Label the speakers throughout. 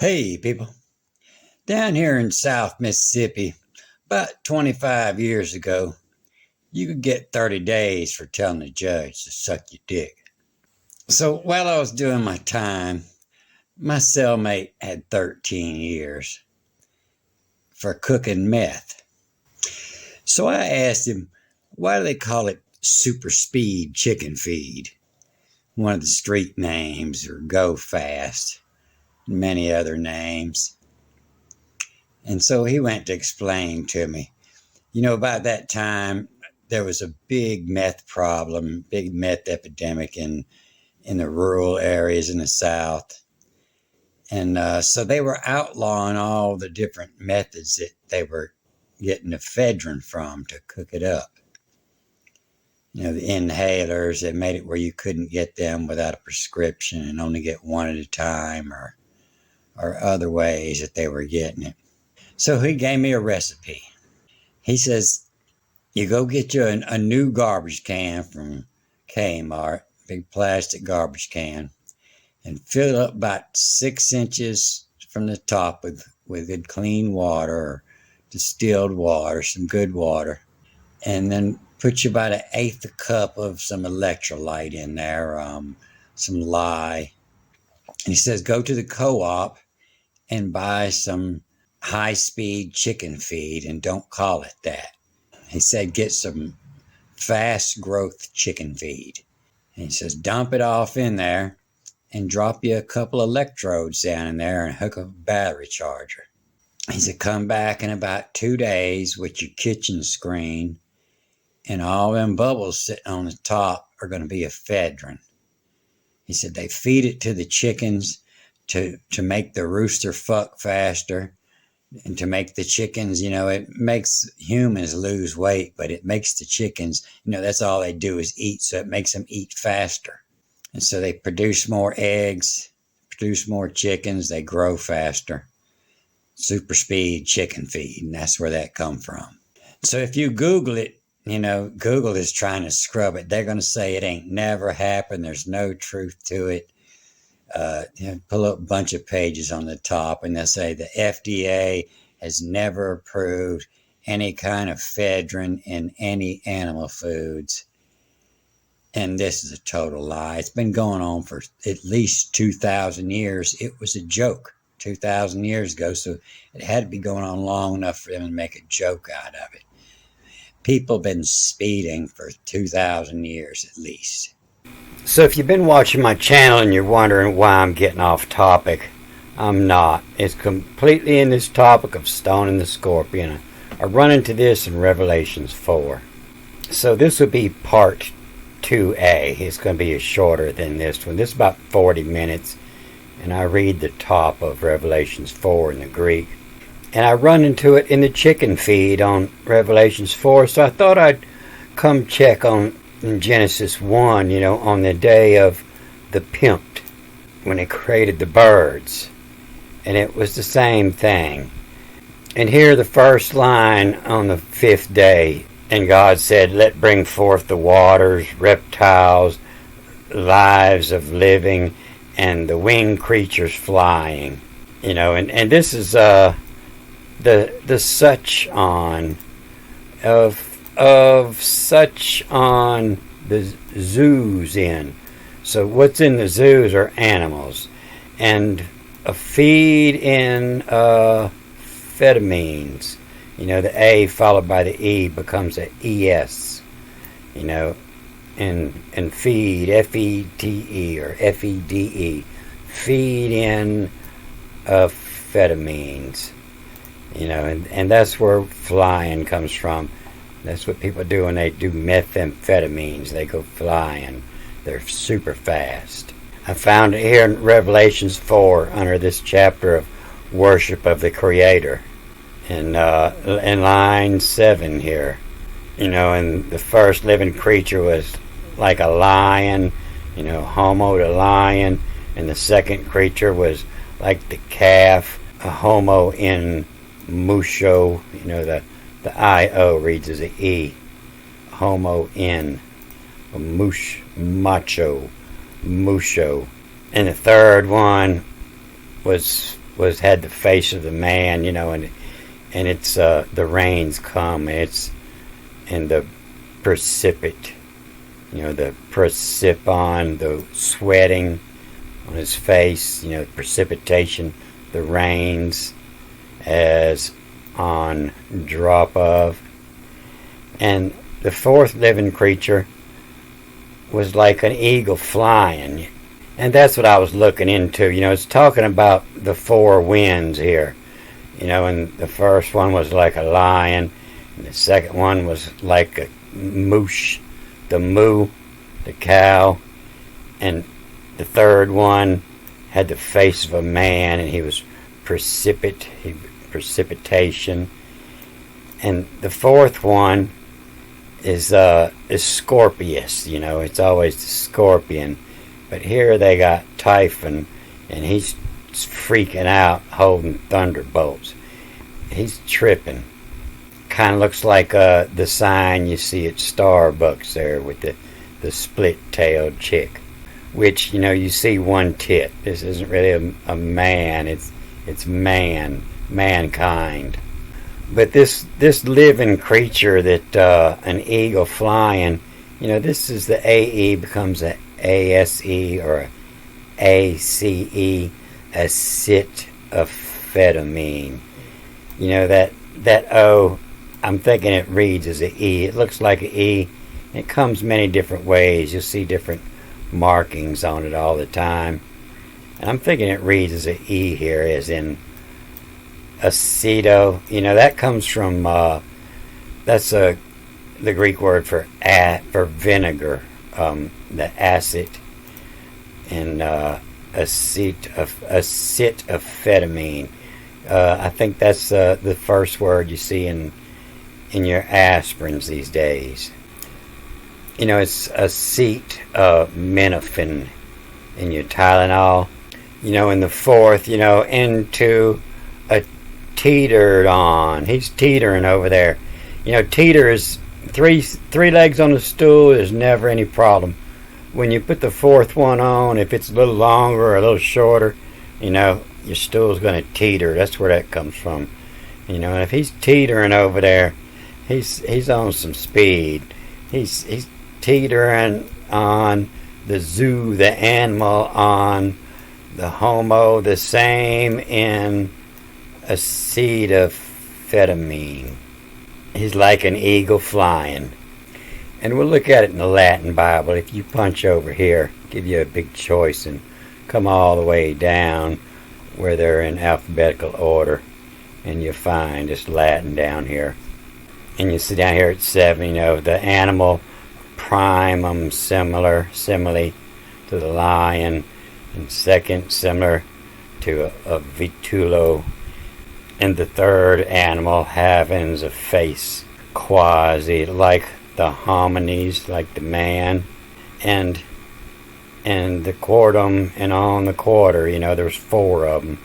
Speaker 1: Hey, people. Down here in South Mississippi, about 25 years ago, you could get 30 days for telling the judge to suck your dick. So while I was doing my time, my cellmate had 13 years for cooking meth. So I asked him, why do they call it super speed chicken feed? One of the street names, or go fast, and many other names. And so he went to explain to me. About that time, there was a big meth problem, big meth epidemic in the rural areas in the South. And so they were outlawing all the different methods that they were getting ephedrine from to cook it up. The inhalers, they made it where you couldn't get them without a prescription and only get one at a time, or other ways that they were getting it. So he gave me a recipe. He says, you go get you a new garbage can from Kmart, big plastic garbage can, and fill it up about 6 inches from the top with good clean water or distilled water, some good water. And then put you about 1/8 cup of some electrolyte in there, some lye. And he says, go to the co-op and buy some high-speed chicken feed, and don't call it that. He said, get some fast growth chicken feed. And he says, dump it off in there and drop you a couple of electrodes down in there and hook a battery charger. He said, come back in about 2 days with your kitchen screen, and all them bubbles sitting on the top are going to be ephedrine. He said, they feed it to the chickens to make the rooster fuck faster. And to make the chickens, it makes humans lose weight, but it makes the chickens, that's all they do is eat. So it makes them eat faster. And so they produce more eggs, produce more chickens, they grow faster. Super speed chicken feed, and that's where that come from. So if you Google it, Google is trying to scrub it. They're going to say it ain't never happened. There's no truth to it. Pull up a bunch of pages on the top, and they'll say the FDA has never approved any kind of ephedrine in any animal foods. And this is a total lie. It's been going on for at least 2,000 years. It was a joke 2,000 years ago, so it had to be going on long enough for them to make a joke out of it. People have been speeding for 2,000 years at least. So if you've been watching my channel and you're wondering why I'm getting off topic, I'm not. It's completely in this topic of stoning the scorpion. I run into this in Revelations 4. So this will be part 2A. It's going to be shorter than this one. This is about 40 minutes. And I read the top of Revelations 4 in the Greek. And I run into it in the chicken feed on Revelations 4. So I thought I'd come check on in Genesis 1, on the day of the pimped, when he created the birds. And it was the same thing. And here the first line on the 5th day, and God said, let bring forth the waters, reptiles, lives of living, and the winged creatures flying. And this is the such on of such on the zoos in. So what's in the zoos are animals. And a feed in amphetamines. The A followed by the E becomes a ES. And feed, F-E-T-E or F-E-D-E. Feed in amphetamines. And that's where flying comes from. That's what people do when they do methamphetamines. They go flying. They're super fast. I found it here in Revelations 4 under this chapter of worship of the Creator. In line 7 here. And the first living creature was like a lion, homo to lion. And the second creature was like the calf, a homo in musho, the I-O reads as a E. Homo in. Macho. Musho. And the third one was had the face of the man, and it's the rains come, and it's and the precipit, the precipon, the sweating on his face, precipitation, the rains as on drop of. And the fourth living creature was like an eagle flying. And that's what I was looking into. It's talking about the four winds here. And the first one was like a lion. And the second one was like a moosh, the moo, the cow. And the third one had the face of a man, and he was precipitation. And the fourth one is Scorpius. It's always the scorpion. But here they got Typhon, and he's freaking out, holding thunderbolts. He's tripping. Kind of looks like the sign you see at Starbucks there with the split-tailed chick. Which, you see one tit. This isn't really a man. It's mankind. But this living creature that an eagle flying, this is the AE becomes a ASE or a ACE, acetaminophen. That O, I'm thinking it reads as an E. It looks like an E. It comes many different ways. You'll see different markings on it all the time. And I'm thinking it reads as an E here, as in aceto. That comes from, that's the Greek word for vinegar. The acid, and acetaminophen. I think that's the first word you see in your aspirins these days. It's acetaminophen in your Tylenol. In the fourth, into a teetered on. He's teetering over there. Teeter is three legs on the stool is never any problem. When you put the fourth one on, if it's a little longer or a little shorter, your stool's going to teeter. That's where that comes from. And if he's teetering over there, he's on some speed. He's teetering on the zoo, the animal, on the homo, the same in acetaminophen. He's like an eagle flying. And we'll look at it in the Latin Bible. If you punch over here, give you a big choice and come all the way down where they're in alphabetical order, and you'll find it's Latin down here. And you see down here at 7, the animal primum simile to the lion, and second similar to a vitulo. And the third animal having a face quasi like the homines, like the man, and the quartum, and on the quarter, there's 4 of them,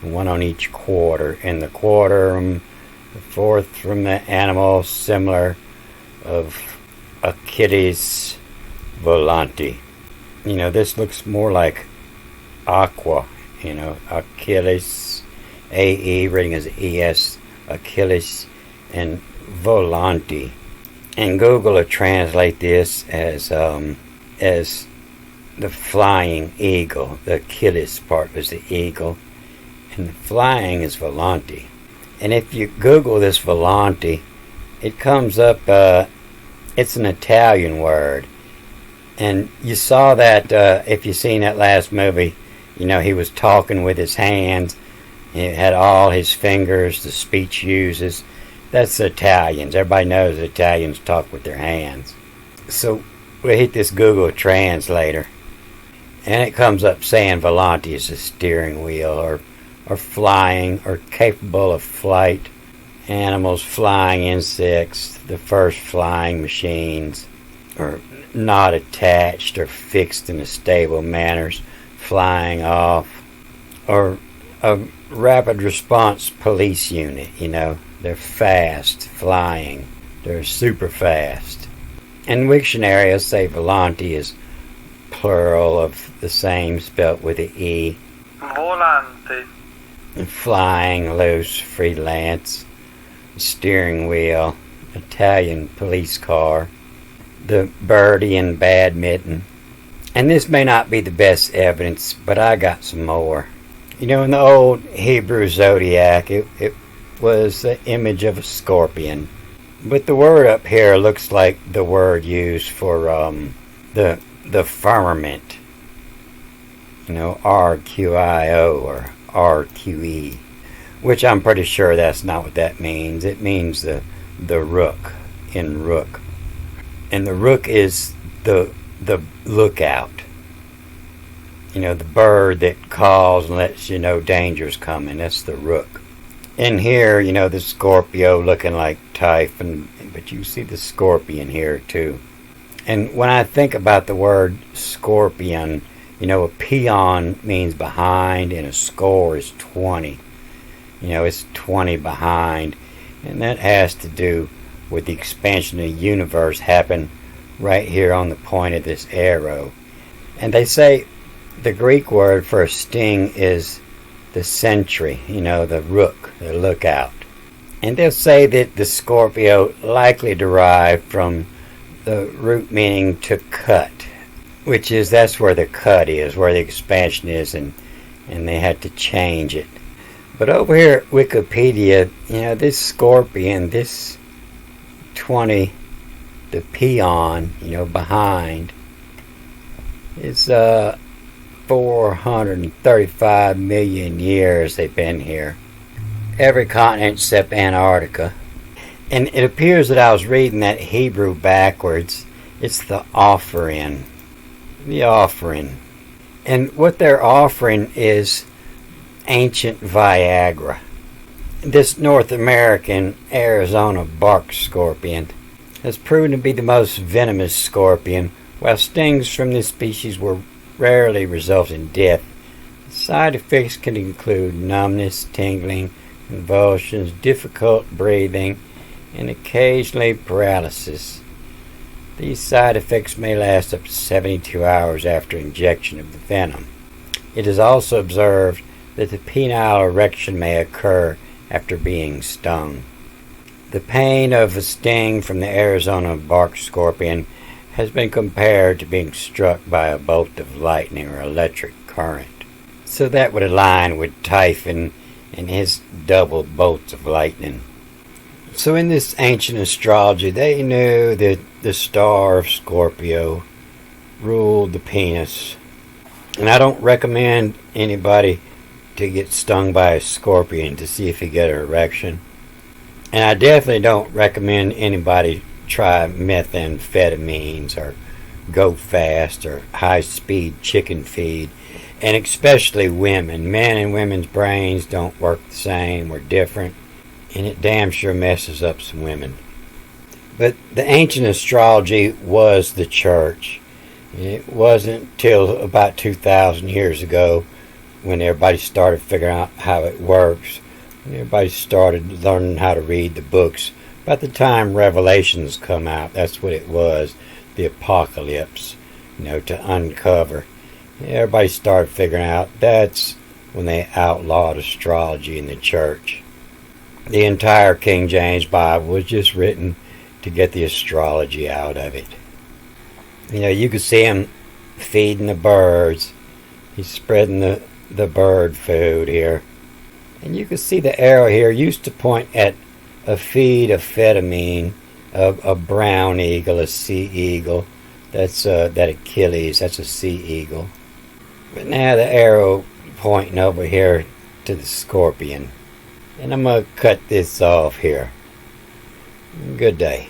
Speaker 1: one on each quarter. And the quartum, the fourth from the animal similar of Achilles volanti. This looks more like aqua, Achilles, AE, reading as ES, Achilles, and volanti. And Google will translate this as the flying eagle. The Achilles part was the eagle, and the flying is volanti. And if you Google this volanti, it comes up, it's an Italian word. And you saw that, if you've seen that last movie, he was talking with his hands. He had all his fingers, the speech uses. That's the Italians. Everybody knows the Italians talk with their hands. So we hit this Google Translator, and it comes up saying volanti is a steering wheel, or flying, or capable of flight. Animals, flying insects, the first flying machines, or not attached or fixed in a stable manners, flying off, or a rapid response police unit, they're fast, flying, they're super fast. And Wiktionary will say volanti is plural of the same spelt with the E.
Speaker 2: Volante.
Speaker 1: flying loose freelance, steering wheel, Italian police car, the birdie and badminton. And this may not be the best evidence, but I got some more. In the old Hebrew zodiac, it was the image of a scorpion. But the word up here looks like the word used for the firmament. RQIO or RQE. Which I'm pretty sure that's not what that means. It means the rook in rook. And the rook is the lookout. The bird that calls and lets you know danger's coming. That's the rook. In here, the Scorpio looking like Typhon, but you see the scorpion here too. And when I think about the word scorpion, a peon means behind and a score is 20. It's 20 behind. And that has to do with the expansion of the universe happened right here on the point of this arrow. And they say the Greek word for a sting is the sentry, the rook, the lookout. And they'll say that the Scorpio likely derived from the root meaning to cut, which is that's where the cut is, where the expansion is, and they had to change it. But over here at Wikipedia, this scorpion, this 20, the peon, behind, is 435 million years they've been here. Every continent except Antarctica. And it appears that I was reading that Hebrew backwards. It's the offering. The offering. And what they're offering is ancient Viagra. This North American Arizona bark scorpion has proven to be the most venomous scorpion, while stings from this species will rarely result in death. Side effects can include numbness, tingling, convulsions, difficult breathing, and occasionally paralysis. These side effects may last up to 72 hours after injection of the venom. It is also observed that the penile erection may occur after being stung. The pain of a sting from the Arizona bark scorpion has been compared to being struck by a bolt of lightning or electric current. So that would align with Typhon and his double bolts of lightning. So in this ancient astrology, they knew that the star of Scorpio ruled the penis. And I don't recommend anybody to get stung by a scorpion to see if you get an erection. And I definitely don't recommend anybody try methamphetamines or go fast or high-speed chicken feed. And especially women. Men and women's brains don't work the same. We're different. And it damn sure messes up some women. But the ancient astrology was the church. It wasn't till about 2,000 years ago when everybody started figuring out how it works. Everybody started learning how to read the books. About the time Revelations come out, that's what it was, the apocalypse, to uncover. Everybody started figuring out that's when they outlawed astrology in the church. The entire King James Bible was just written to get the astrology out of it. You could see him feeding the birds. He's spreading the bird food here. And you can see the arrow here used to point at a feed of amphetamine, a brown eagle, a sea eagle. That's that Achilles, that's a sea eagle. But now the arrow pointing over here to the scorpion. And I'm going to cut this off here. Good day.